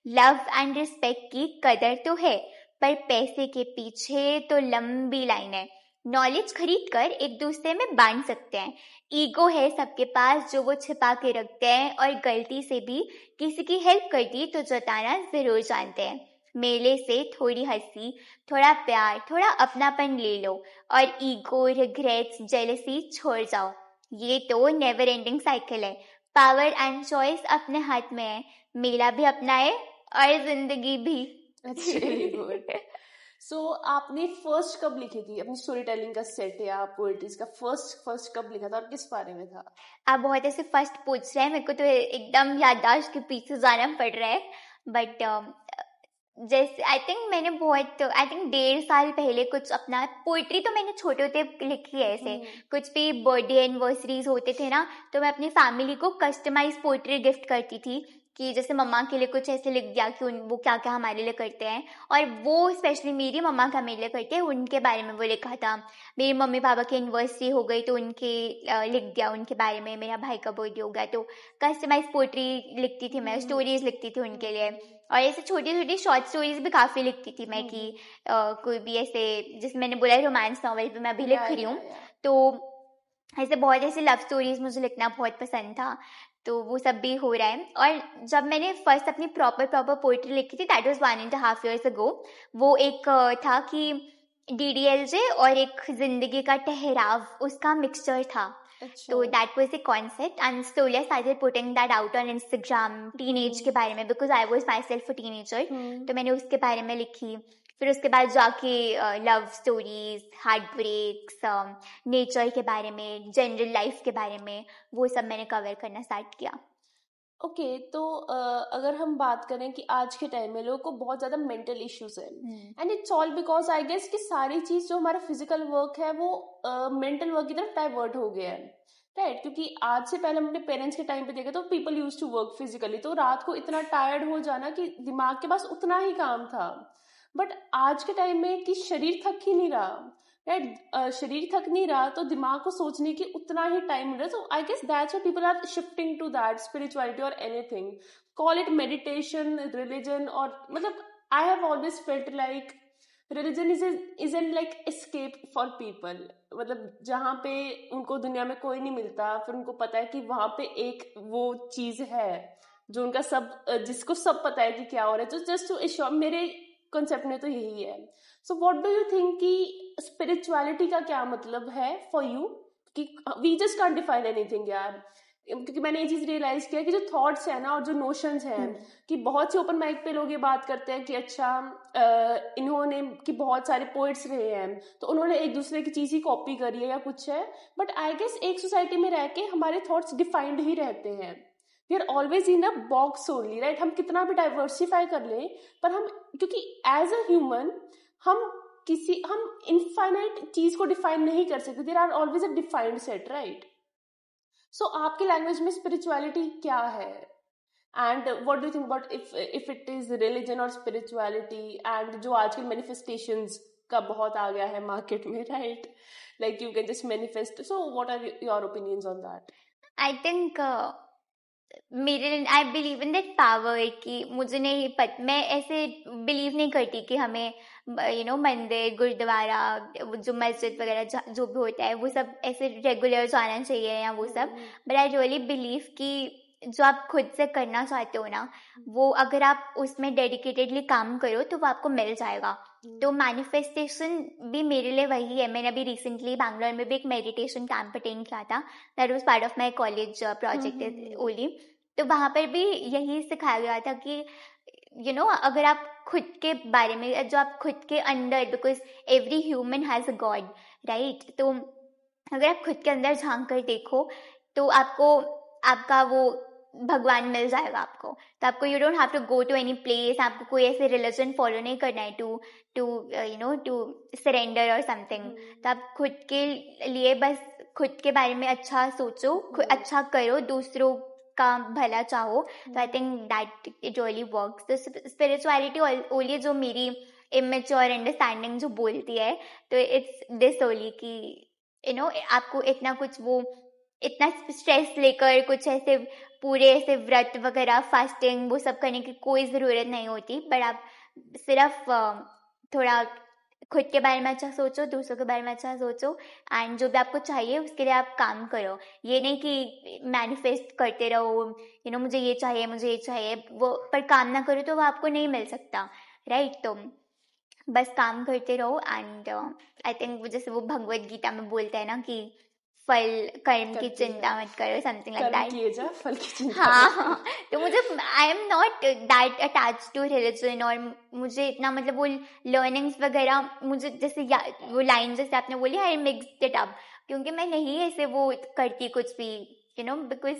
[SPEAKER 2] लव एंड रिस्पेक्ट की कदर तो है पर पैसे के पीछे तो लंबी लाइन है. नॉलेज खरीद कर एक दूसरे में बांट सकते हैं. ईगो है सबके पास जो वो छिपा के रखते हैं, और गलती से भी किसी की हेल्प कर दी तो जताना जरूर जानते हैं. मेले से थोड़ी हंसी, थोड़ा प्यार, थोड़ा अपनापन ले लो, और ईगो, रिग्रेट्स, जेलसी छोड़ जाओ. ये तो नेवर एंडिंग साइकिल है. पावर एंड चॉइस अपने हाथ में है. मेला भी अपना है और जिंदगी भी.
[SPEAKER 1] गुड. सो आपने फर्स्ट कब लिखी थी अपनी स्टोरी टेलिंग का सेट या पोएट्रीज का फर्स्ट कब लिखा था और किस बारे में था?
[SPEAKER 2] आप बहुत ऐसे फर्स्ट पूछ रहे हैं, मेरे को तो एकदम याददाश्त के पीछे जाना पड़ रहा है. बट जैसे आई थिंक 1.5 साल पहले कुछ अपना पोइट्री तो मैंने छोटे होते लिखी है. ऐसे कुछ भी बर्थडे एनिवर्सरीज होते थे ना, तो मैं अपनी फैमिली को कस्टमाइज पोइट्री गिफ्ट करती थी, कि जैसे मम्मा के लिए कुछ ऐसे लिख दिया कि वो क्या क्या हमारे लिए करते हैं, और वो स्पेशली मेरी मम्मा का मेरे लिए करते हैं, उनके बारे में वो लिखा था. मेरी मम्मी पापा की एनिवर्सरी हो गई तो उनके लिख दिया उनके बारे में. मेरा भाई का बर्थडे हो गया तो कस्टमाइज पोइट्री लिखती थी मैं, स्टोरीज लिखती थी उनके लिए. और ऐसे छोटी छोटी शॉर्ट स्टोरीज भी काफ़ी लिखती थी मैं, कि कोई भी ऐसे, जैसे मैंने बोला रोमांस नॉवल भी मैं अभी लिख रही हूँ, तो ऐसे बहुत ऐसे लव स्टोरीज मुझे लिखना बहुत पसंद था. तो वो सब भी हो रहा है. और जब मैंने फर्स्ट अपनी प्रॉपर पोइट्री लिखी थी, दैट वाज 1.5 years ago. वो एक था कि DDLJ और एक जिंदगी का ठहराव, उसका मिक्सचर था. तो that was the concept, and slowly I started putting that out on Instagram. Teenage के बारे में, because I was my self a teenager, तो मैंने उसके बारे में लिखी. फिर उसके बाद जाके love stories, heart breaks, nature के बारे में, जनरल लाइफ के बारे में, वो सब मैंने कवर करना स्टार्ट किया.
[SPEAKER 1] ओके, तो अगर हम बात करें कि आज के टाइम में लोगों को बहुत ज्यादा मेंटल इश्यूज है, and it's all because I guess कि सारी चीज जो हमारा फिजिकल वर्क है वो मेंटल वर्क की तरफ डाइवर्ट हो गया है, राइट. क्योंकि आज से पहले हम अपने पेरेंट्स के टाइम पे देखे तो people use to work physically, तो रात को इतना टायर्ड हो जाना कि दिमाग के पास उतना ही काम था. बट आज के टाइम में कि शरीर थक ही नहीं रहा, राइट, शरीर थक नहीं रहा तो दिमाग को सोचने की उतना ही टाइम मिल रहा है. So I guess that's why people are shifting to that spirituality और anything, call it meditation, religion, और मतलब I have always felt like religion is an like escape for people. मतलब जहाँ पे उनको दुनिया में कोई नहीं मिलता, फिर उनको पता है कि वहां पे एक वो चीज है जो उनका जिसको सब पता है कि क्या हो रहा है. तो जस्ट टू एश्योर, मेरे कॉन्सेप्ट में तो यही है. So what do you think कि स्पिरिचुअलिटी का क्या मतलब है फॉर यू? कि we just can't define anything यार, क्योंकि मैंने ये चीज रियलाइज किया कि जो थॉट्स है ना और जो नोशंस हैं, कि बहुत से ओपन माइक पे लोग ये बात करते हैं कि अच्छा इन्होंने, कि बहुत सारे पोइट्स रहे हैं तो उन्होंने एक दूसरे की चीज ही कॉपी करी है या कुछ है. बट आई गेस एक सोसाइटी में रह के हमारे थॉट्स डिफाइंड ही रहते हैं, we are always in a box only, right? हम कितना भी डाइवर्सिफाई कर लें, पर हम, क्योंकि एज अ ह्यूमन हम इनफाइनाइट चीज को डिफाइन नहीं कर सकते. There are always a defined set, right? So आपकी लैंग्वेज में स्पिरिचुअलिटी क्या है? And what do you think about if it is religion और स्पिरिचुअलिटी? एंड जो आजकल मैनिफेस्टेशंस का बहुत आ गया है मार्केट में, right? Like you can just manifest. So what are your opinions on that?
[SPEAKER 2] I think I believe in that power कि मुझे नहीं पता, मैं ऐसे बिलीव नहीं करती कि हमें मंदिर, गुरुद्वारा, जो मस्जिद वगैरह जो भी होता है वो सब ऐसे रेगुलर जाना चाहिए या वो सब. बट आई रियली बिलीव कि जो आप खुद से करना चाहते हो ना, वो अगर आप उसमें डेडिकेटेडली काम करो तो वो आपको मिल जाएगा. तो मैनिफेस्टेशन भी मेरे लिए वही है. मैंने अभी रिसेंटली बैंगलोर में भी एक मेडिटेशन कैंप अटेंड किया था. That was part of my college project only. तो वहाँ पर भी यही सिखाया गया था कि अगर आप खुद के बारे में, जो आप खुद के अंदर, because every human has a God, right? तो अगर आप खुद के अंदर झांक कर देखो तो आपको आपका वो भगवान मिल जाएगा आपको. तो आपको you don't have to go to any place, आपको कोई ऐसे रिलीजन फॉलो नहीं करना है टू सरेंडर और समथिंग. तो आप खुद के लिए बस खुद के बारे में अच्छा सोचो, अच्छा करो, दूसरों का भला चाहो. तो I think that it really works. तो स्पिरिचुअलिटी ओनली जो मेरी इमेच्योर अंडरस्टैंडिंग जो बोलती है, तो इट्स दिस ओनली कि आपको इतना स्ट्रेस लेकर कुछ ऐसे पूरे ऐसे व्रत वगैरह, फास्टिंग, वो सब करने की कोई ज़रूरत नहीं होती. बट आप सिर्फ थोड़ा खुद के बारे में अच्छा सोचो, दूसरों के बारे में अच्छा सोचो, एंड जो भी आपको चाहिए उसके लिए आप काम करो. ये नहीं कि मैनिफेस्ट करते रहो, मुझे ये चाहिए, वो पर काम ना करो तो वो आपको नहीं मिल सकता, राइट? तो बस काम करते रहो. एंड आई थिंक जैसे वो भगवत गीता में बोलता है ना कि फल कर्म की चिंता मत करो, समथिंग लाइक दैट.
[SPEAKER 1] किए जा, फल की चिंता.
[SPEAKER 2] हाँ. तो मुझे, I am not that attach to religion, और मुझे इतना मतलब वो लर्निंग्स वगैरह मुझे जैसे वो लाइन जैसे आपने बोली, आई मिक्स्ड इट अप, क्योंकि मैं नहीं ऐसे वो करती कुछ भी, बिकॉज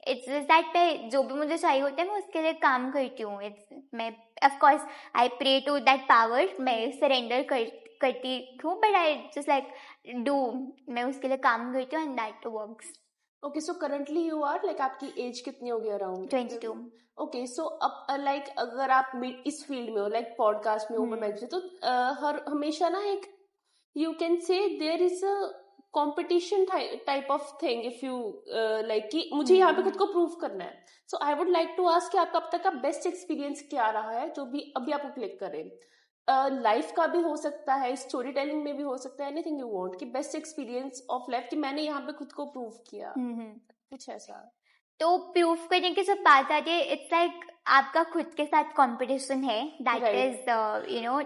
[SPEAKER 2] इट्स जस्ट दैट जो भी मुझे चाहिए होता है मैं उसके लिए काम करती हूँ. मैं of course I pray to that power, मैं सरेंडर करती हूँ, but I just like do, मैं उसके लिए काम करती हूँ, and that works.
[SPEAKER 1] Okay, so currently you are like, आपकी एज कितनी होगी अराउंड?
[SPEAKER 2] 22.
[SPEAKER 1] ओके, सो अब लाइक अगर आप इस फील्ड में हो, लाइक पॉडकास्ट में हो, मैं तो हर हमेशा ना एक, you can say there is a competition type of thing, if you like कि मुझे यहाँ पे खुद को प्रूव करना है. So I would like to ask कि आपका अब तक का बेस्ट एक्सपीरियंस क्या रहा है, जो भी अभी आपको क्लिक करे. लाइफ का भी हो सकता है, स्टोरी टेलिंग में भी हो सकता है, एनीथिंग यू वांट, कि बेस्ट एक्सपीरियंस ऑफ लाइफ कि मैंने यहाँ पे खुद को प्रूव किया, कुछ ऐसा.
[SPEAKER 2] तो प्रूफ करने की जब बात आती है, इट्स लाइक आपका खुद के साथ कंपटीशन है. That is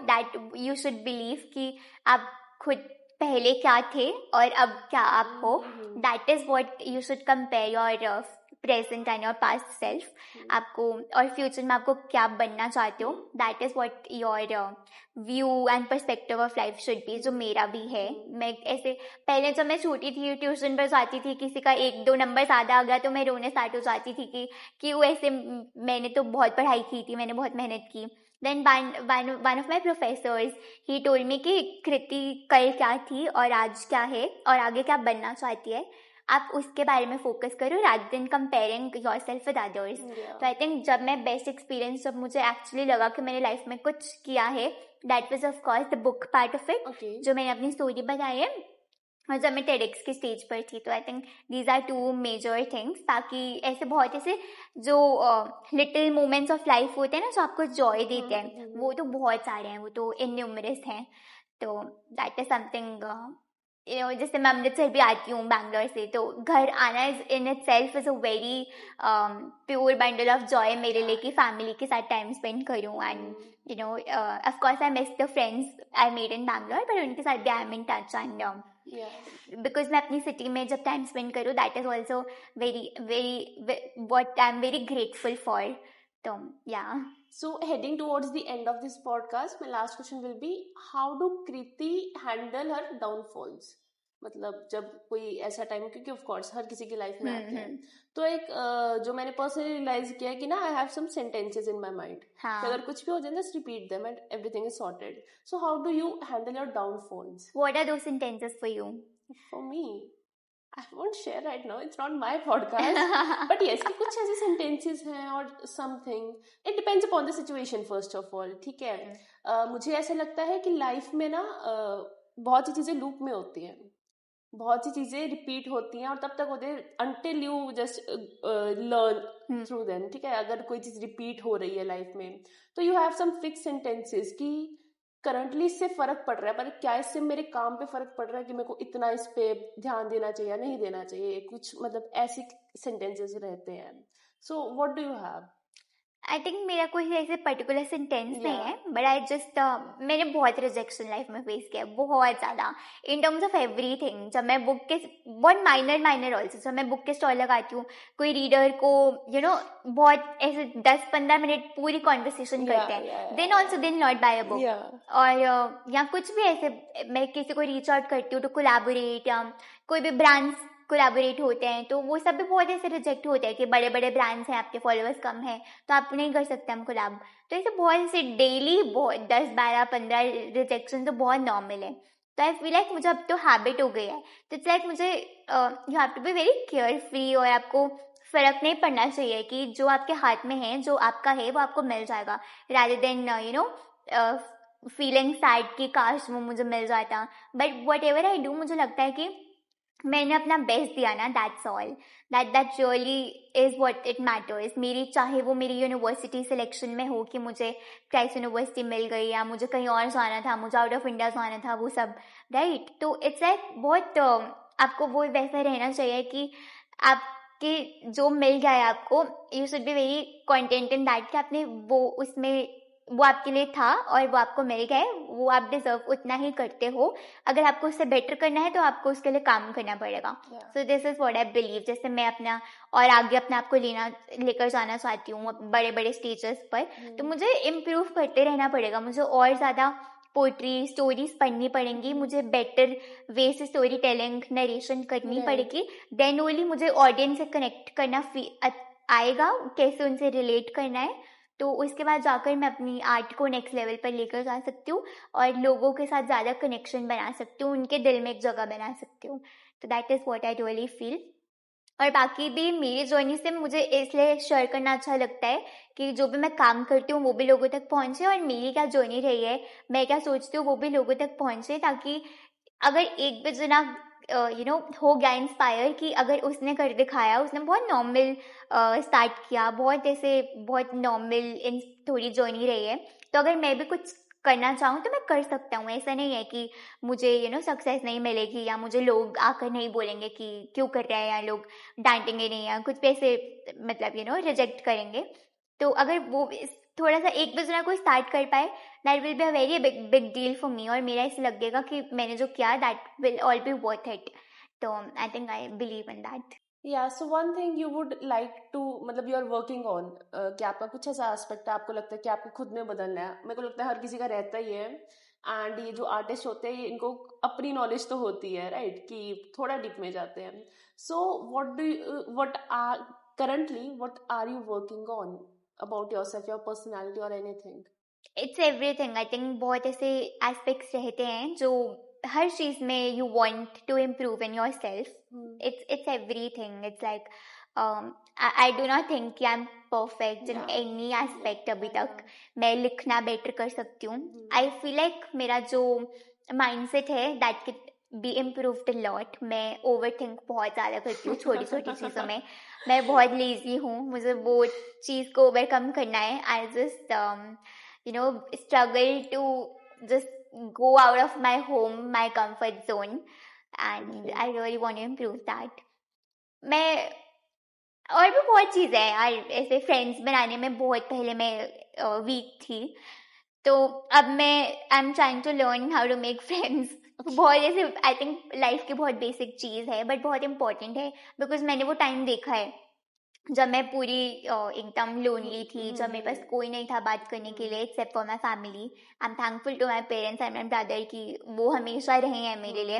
[SPEAKER 2] that you should believe कि आप खुद पहले क्या थे और अब क्या आप हो. That is what you should compare your present and your past self. आपको और फ्यूचर में आपको क्या बनना चाहते हो, that is what your view and perspective of life should be, जो मेरा भी है. मैं ऐसे पहले जब मैं छोटी थी, ट्यूशन पर जाती थी, किसी का 1-2 नंबर ज़्यादा आ गया तो मैं रोने स्टार्ट हो जाती थी कि वो ऐसे, मैंने तो बहुत पढ़ाई की थी, मैंने बहुत मेहनत की. Then one of my professors, he told me कि कृति कल क्या थी और आज क्या है और आगे क्या बनना चाहती है, आप उसके बारे में फोकस करो rather than comparing yourself with others. तो आई थिंक जब मैं बेस्ट एक्सपीरियंस, जब मुझे एक्चुअली लगा कि मैंने लाइफ में कुछ किया है, that was of course the book part of it, जो मैंने अपनी स्टोरी बताई है, और जब मैं TEDx की स्टेज पर थी. तो I think these are 2 major things. बाकी ऐसे बहुत ऐसे जो लिटिल मोमेंट्स ऑफ लाइफ होते हैं ना, जो आपको जॉय देते हैं, वो तो बहुत सारे हैं, वो तो इन्यूमरस हैं. तो दैट इज समथिंग, जैसे मैं अमृतसर भी आती हूँ बैंगलोर से, तो घर आना is in it self is a very pure bundle of Joy मेरे लिए, कि फैमिली के साथ टाइम स्पेंड करूँ. End of course I miss the friends I made in Bangalore, पर उनके साथ भी I am in touch. And because मैं अपनी सिटी में जब टाइम स्पेंड करूँ, that is also very what I am very grateful for. तो या.
[SPEAKER 1] So heading towards the end of this podcast, my last question will be, how do Kriti handle her downfalls? मतलब जब कोई ऐसा time, क्योंकि of course हर किसी की life में आते हैं, तो एक जो मैंने पर्सनली रियलाइज किया कि ना I have some sentences in my mind कि अगर कुछ भी हो जाए just repeat them and everything is sorted. So how do you handle your downfalls?
[SPEAKER 2] What are those sentences for you?
[SPEAKER 1] For me, I won't share right now, it's not my podcast. But yes, कि कुछ ऐसे sentences हैं और something. It depends upon the situation first of all. ठीक है. मुझे ऐसा लगता है कि लाइफ में ना बहुत सी चीजें लूप में होती हैं, बहुत सी चीजें रिपीट होती हैं और तब तक होते हैं until you just learn through them. ठीक है. अगर कोई चीज रिपीट हो रही है लाइफ में तो you have some fixed sentences कि करंटली इससे फर्क पड़ रहा है, पर क्या इससे मेरे काम पे फर्क पड़ रहा है कि मेरे को इतना इस पे ध्यान देना चाहिए या नहीं देना चाहिए, कुछ मतलब ऐसे सेंटेंसेस रहते हैं. So what do you have?
[SPEAKER 2] I think मेरा कोई ऐसे पर्टिकुलर सेंटेंस नहीं है, बट आई जस्ट मैंने बहुत रिजेक्शन लाइफ में फेस किया, बहुत ज़्यादा, इन टर्म्स ऑफ एवरीथिंग. जब मैं बुक के बहुत माइनर ऑल्सो, जब मैं बुक के स्टॉल लगाती हूँ, कोई रीडर को बहुत ऐसे 10-15 मिनट पूरी कॉन्वर्सेशन करते हैं, देन ऑल्सो दिन नॉट बाय अ बुक. और या कुछ भी ऐसे मैं किसी को रीच आउट करती हूँ टू कोलैबोरेट, या कोई भी ब्रांड्स कोलैबोरेट होते हैं, तो वो सब भी बहुत ऐसे रिजेक्ट होते हैं कि बड़े बड़े ब्रांड्स हैं, आपके फॉलोअर्स कम हैं, तो आप नहीं कर सकते हम कोलैब. तो ऐसे बहुत ऐसे डेली बहुत 10-12-15 रिजेक्शन तो बहुत नॉर्मल है. तो आई फील लाइक मुझे अब तो हैबिट हो गई है. तो इट्स लाइक मुझे you have to be very care free, और आपको फर्क नहीं पड़ना चाहिए कि जो आपके हाथ में है, जो आपका है वो आपको मिल जाएगा, रादर देन फीलिंग सैड कि काश वो मुझे मिल जाता. But what ever I do, मुझे लगता है कि मैंने अपना बेस्ट दिया ना, that's all. That really is what it matters. मेरी चाहे वो मेरी यूनिवर्सिटी सिलेक्शन में हो कि मुझे क्राइस्ट यूनिवर्सिटी मिल गई, या मुझे कहीं और जाना था, मुझे आउट ऑफ इंडिया जाना था, वो सब राइट. तो इट्स लाइक बहुत आपको वो वैसा रहना चाहिए कि आपके जो मिल गया है आपको, you should be very content in that कि आपने वो उसमें वो आपके लिए था और वो आपको मिल गया है, वो आप डिजर्व उतना ही करते हो. अगर आपको उससे बेटर करना है तो आपको उसके लिए काम करना पड़ेगा. So this is what I believe. जैसे मैं अपना और आगे अपने आप को लेकर जाना चाहती हूँ बड़े बड़े स्टेजेस पर, तो मुझे इम्प्रूव करते रहना पड़ेगा. मुझे और ज़्यादा पोइट्री स्टोरीज पढ़नी पड़ेंगी, मुझे बेटर वे से स्टोरी टेलिंग नरेशन करनी पड़ेगी. देन ओनली मुझे ऑडियंस से कनेक्ट करना आएगा, कैसे उनसे रिलेट करना है. तो उसके बाद जाकर मैं अपनी आर्ट को नेक्स्ट लेवल पर लेकर जा सकती हूँ और लोगों के साथ ज़्यादा कनेक्शन बना सकती हूँ, उनके दिल में एक जगह बना सकती हूँ. तो that is what I really feel. और बाकी भी मेरी जर्नी से मुझे इसलिए शेयर करना अच्छा लगता है कि जो भी मैं काम करती हूँ वो भी लोगों तक पहुँचे, और मेरी क्या जर्नी रही है, मैं क्या सोचती हूँ, वो भी लोगों तक पहुँचे. ताकि अगर एक भी जना हो गया इंस्पायर कि अगर उसने कर दिखाया, उसने बहुत नॉर्मल स्टार्ट किया, बहुत ऐसे बहुत नॉर्मल इन थोड़ी जर्नी रही है, तो अगर मैं भी कुछ करना चाहूँ तो मैं कर सकता हूँ. ऐसा नहीं है कि मुझे सक्सेस नहीं मिलेगी, या मुझे लोग आकर नहीं बोलेंगे कि क्यों कर रहा है, या लोग डांटेंगे नहीं, या कुछ भी ऐसे मतलब रिजेक्ट करेंगे. तो अगर वो थोड़ा सा एक दूसरा को स्टार्ट कर पाए, that will be a very big deal for me. और मेरा ऐसे लगेगा कि मैंने जो किया that will all be worth it. तो I think I believe in that.
[SPEAKER 1] या so one thing you would like to, मतलब यू आर वर्किंग ऑन, कि आपका कुछ ऐसा एस्पेक्ट है आपको लगता है कि आपको खुद में बदलना है. मेरे को लगता है हर किसी का रहता ही है. एंड ये जो आर्टिस्ट होते हैं इनको अपनी नॉलेज तो होती है राइट, कि थोड़ा डीप में जाते हैं. So what are currently what are you working on about yourself, your personality और anything?
[SPEAKER 2] It's everything. I think बहुत ऐसे एस्पेक्ट्स रहते हैं जो हर चीज में you want to improve in yourself. It's everything. It's like I do not think कि I am perfect in any aspect. अभी तक मैं लिखना बेटर कर सकती हूँ. आई फील लाइक मेरा जो माइंडसेट है that can be improved a lot. मैं ओवर थिंक बहुत ज़्यादा करती हूँ छोटी छोटी चीज़ों में. मैं बहुत लेजी हूँ, मुझे वो चीज़ को ओवरकम करना है. I just struggle to just go out of my home, my comfort zone, and I really want to improve that. मैं और भी बहुत चीज़ें हैं यार, ऐसे फ्रेंड्स बनाने में बहुत पहले मैं वीक थी, तो अब मैं I am trying to learn how to make friends. बहुत ऐसे आई थिंक लाइफ की बहुत बेसिक चीज़ है बट बहुत इंपॉर्टेंट है, बिकॉज मैंने वो टाइम देखा है जब मैं पूरी एकदम लोनली थी, जब मेरे पास कोई नहीं था बात करने के लिए except for my family. I am thankful to my parents and my brother कि वो हमेशा रहे हैं मेरे लिए.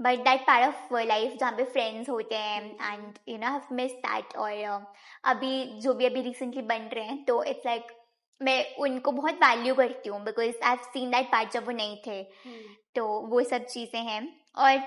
[SPEAKER 2] But that part of life जहाँ पे फ्रेंड्स होते हैं and you know have miss that. और अभी जो भी अभी रिसेंटली बन रहे हैं तो इट्स लाइक मैं उनको बहुत वैल्यू करती हूँ because I have seen that part जब वो नहीं थे. तो वो सब चीज़ें हैं. और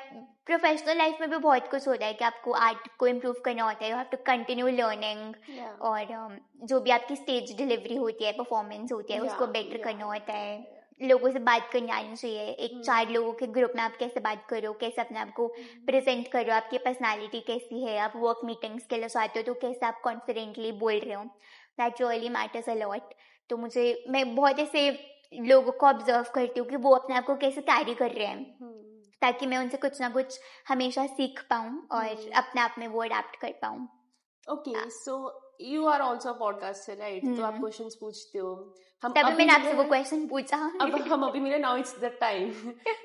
[SPEAKER 2] प्रोफेशनल लाइफ में भी बहुत कुछ होता है कि आपको आर्ट को इम्प्रूव करना होता है. You have to continue learning. और जो भी आपकी स्टेज डिलीवरी होती है, परफॉर्मेंस होती है, उसको बेटर करना होता है. लोगों से बात करनी आनी चाहिए. एक 4 लोगों के ग्रुप में आप कैसे बात करो, कैसे अपने आप को प्रेजेंट करो, आपकी पर्सनालिटी कैसी है, आप वर्क मीटिंग्स के लिए जाते हो तो कैसे आप कॉन्फिडेंटली बोल रहे हो. That really matters a lot. तो मैं बहुत ऐसे लोगों को ऑब्जर्व करती हूँ कि वो अपने आप को कैसे कैरी कर रहे हैं, ताकि मैं उनसे कुछ ना कुछ हमेशा सीख पाऊँ और अपने आप में वो अडेप्ट कर पाऊँ.
[SPEAKER 1] Okay, so you are also podcaster, right? तो आप क्वेश्चंस पूछते हो.
[SPEAKER 2] तभी मैंने आपसे वो क्वेश्चन पूछा.
[SPEAKER 1] अब हम अभी मिले, नाउ इट्स द टाइम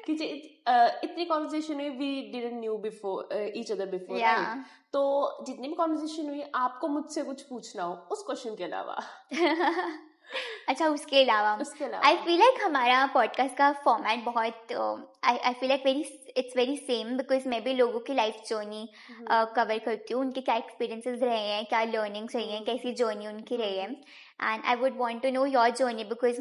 [SPEAKER 1] कि इतनी कॉन्वर्सेशन हुई, we didn't knew before each other before, right? तो जितनी भी कॉन्वर्सेशन हुई, आपको मुझसे कुछ पूछना हो उस क्वेश्चन के अलावा.
[SPEAKER 2] अच्छा, उसके अलावा आई फील लाइक हमारा पॉडकास्ट का फॉर्मेट बहुत I feel like it's very same because मैं भी लोगों की लाइफ जर्नी कवर करती हूँ. उनके क्या एक्सपीरियंसेस रहे हैं, क्या लर्निंग रही है, कैसी जर्नी उनकी रही है. And I would want to know your journey because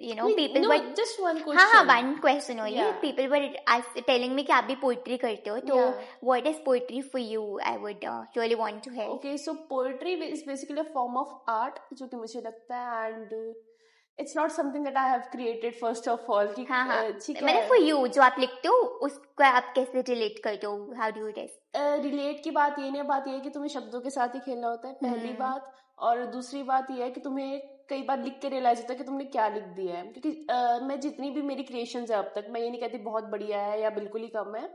[SPEAKER 2] you know people were
[SPEAKER 1] just one question.
[SPEAKER 2] हाँ, one question only. People were telling me कि आप भी poetry करते हो. तो what is poetry for you? I would really want to hear.
[SPEAKER 1] Okay, so poetry is basically a form of art जो कि मुझे लगता है, and it's not something that I have created first of all. कि
[SPEAKER 2] मैंने for you जो आप लिखते हो उसको आप कैसे relate करते हो? How do you relate?
[SPEAKER 1] Relate की बात ये नहीं, बात ये है कि तुम्हें शब्दों के साथ ही खेलना होता है, पहली बात. और दूसरी बात ये है कि तुम्हें कई बार लिख के रियलाइज होता है कि तुमने क्या लिख दिया है. क्योंकि मैं जितनी भी मेरी क्रिएशंस है अब तक, मैं ये नहीं कहती बहुत बढ़िया है या बिल्कुल ही कम है,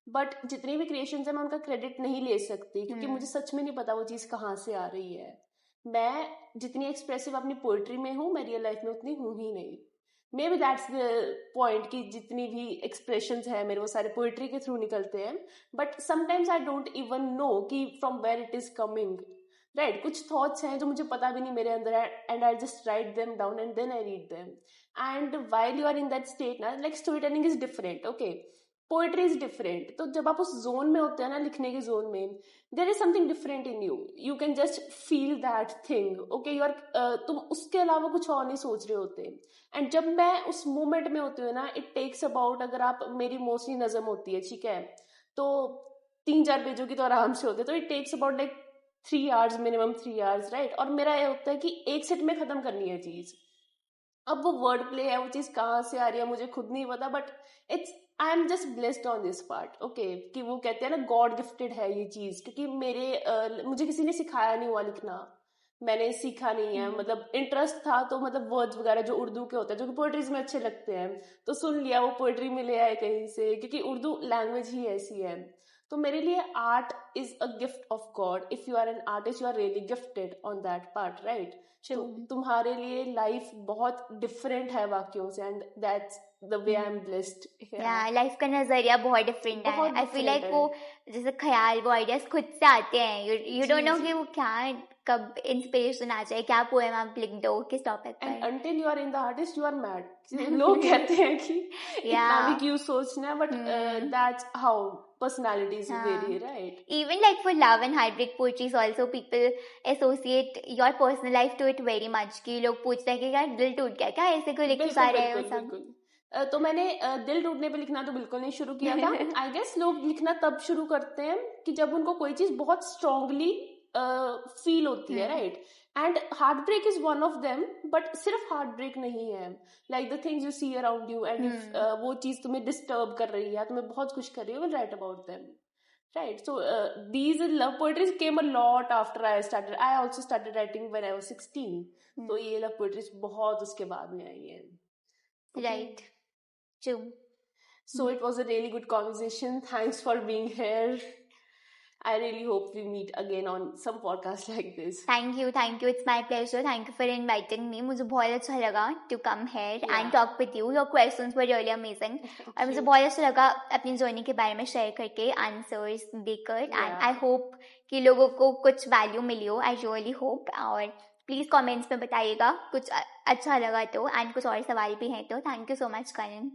[SPEAKER 1] बट जितनी भी क्रिएशंस है मैं उनका क्रेडिट नहीं ले सकती क्योंकि मुझे सच में नहीं पता वो चीज़ कहाँ से आ रही है. मैं जितनी एक्सप्रेसिव अपनी पोइट्री में हूँ, मैं रियल लाइफ में उतनी हूँ ही नहीं. May be that's the point कि जितनी भी एक्सप्रेशंस हैं मेरे, वो सारे पोइट्री के थ्रू निकलते हैं. But sometimes I don't even know कि from where it is coming, right? कुछ थॉट्स हैं जो मुझे पता भी नहीं मेरे अंदर है, and I just write them down and then I read them. And while you are in that state ना, like story telling is different, okay, poetry is different. तो जब आप उस जोन में होते हैं ना, लिखने के जोन में, there is something different in you. You can just feel that thing, okay. You are तुम उसके अलावा कुछ और नहीं सोच रहे होते. एंड जब मैं उस मोमेंट में होती हूँ ना, इट टेक्स अबाउट, अगर आप, मेरी मोस्टली नज़म होती है, ठीक है, तो 3-4 पेजों की तो आराम से होते हैं, तो it takes about like 3 hours, minimum 3 hours, right? और मेरा ये होता है कि एक सेट में खत्म करनी है चीज. अब वो वर्ड प्ले है, वो चीज कहाँ से आ रही है मुझे खुद नहीं पता, but it's, I am just blessed on this part, okay. कि वो कहते हैं ना, गॉड गिफ्टेड है ये चीज, क्योंकि मुझे किसी ने सिखाया नहीं हुआ लिखना, मैंने सीखा नहीं है. मतलब इंटरेस्ट था तो, मतलब वर्ड्स वगैरह जो उर्दू के होते हैं, जो कि पोएट्रीज में अच्छे लगते हैं, तो सुन लिया, वो पोएट्री में ले आए कहीं से, क्योंकि उर्दू लैंग्वेज ही ऐसी है. तो मेरे लिए art is a gift of god. If you are an artist, you are really gifted on that part, right? तो तुम्हारे लिए लाइफ बहुत डिफरेंट है वाक्यों से, and that's the way I am blessed.
[SPEAKER 2] Life का नजरिया बहुत डिफरेंट है. आई फील लाइक वो जैसे ख्याल, वो आइडियाज खुद से आते हैं. यू डोंट नो कि वो क्या, कब इंस्पिरेशन आ जाए, क्या पोएम आप लिख दो, किस टॉपिक पर.
[SPEAKER 1] And until you are in the artist, you are mad. लोग कहते हैं कि इतना भी क्यों सोचना है, but that's how personalities vary, right?
[SPEAKER 2] Even like for love and heartbreak poetries also, people associate your personal life to it very much. कि लोग पूछते हैं कि यार दिल टूट गया क्या, ऐसे कोई लिख पा रहे हो सब.
[SPEAKER 1] तो मैंने दिल टूटने पे लिखना तो बिल्कुल नहीं शुरू किया था. आई गेस लोग लिखना तब शुरू करते हैं कि जब उनको कोई चीज बहुत स्ट्रांगली फील होती है, right? And heart break is one of them, but सिर्फ हार्ट ब्रेक नहीं है. Like the things you see around you, and if वो चीज तुम्हें डिस्टर्ब कर रही है, तुम्हें बहुत कुछ कर रही है, will write about them, right? So these love poetries came a lot after I started. I also started writing when I was 16. तो ये love poetries बहुत उसके बाद में आई है.
[SPEAKER 2] Right. True.
[SPEAKER 1] So it was a really good conversation. Thanks for being here. I really hope we meet again on some podcast like this.
[SPEAKER 2] Thank you. It's my pleasure. Thank you for inviting me. मुझे बहुत अच्छा लगा to come here and talk with you. Your questions were really amazing. और मुझे बहुत अच्छा लगा अपनी जर्नी के बारे में शेयर करके, आंसर्स देकर, and I hope कि लोगों को कुछ वैल्यू मिली हो. I really hope. और प्लीज कमेंट्स में बताइएगा कुछ अच्छा लगा तो, एंड कुछ और सवाल भी हैं तो. Thank you so much Karan.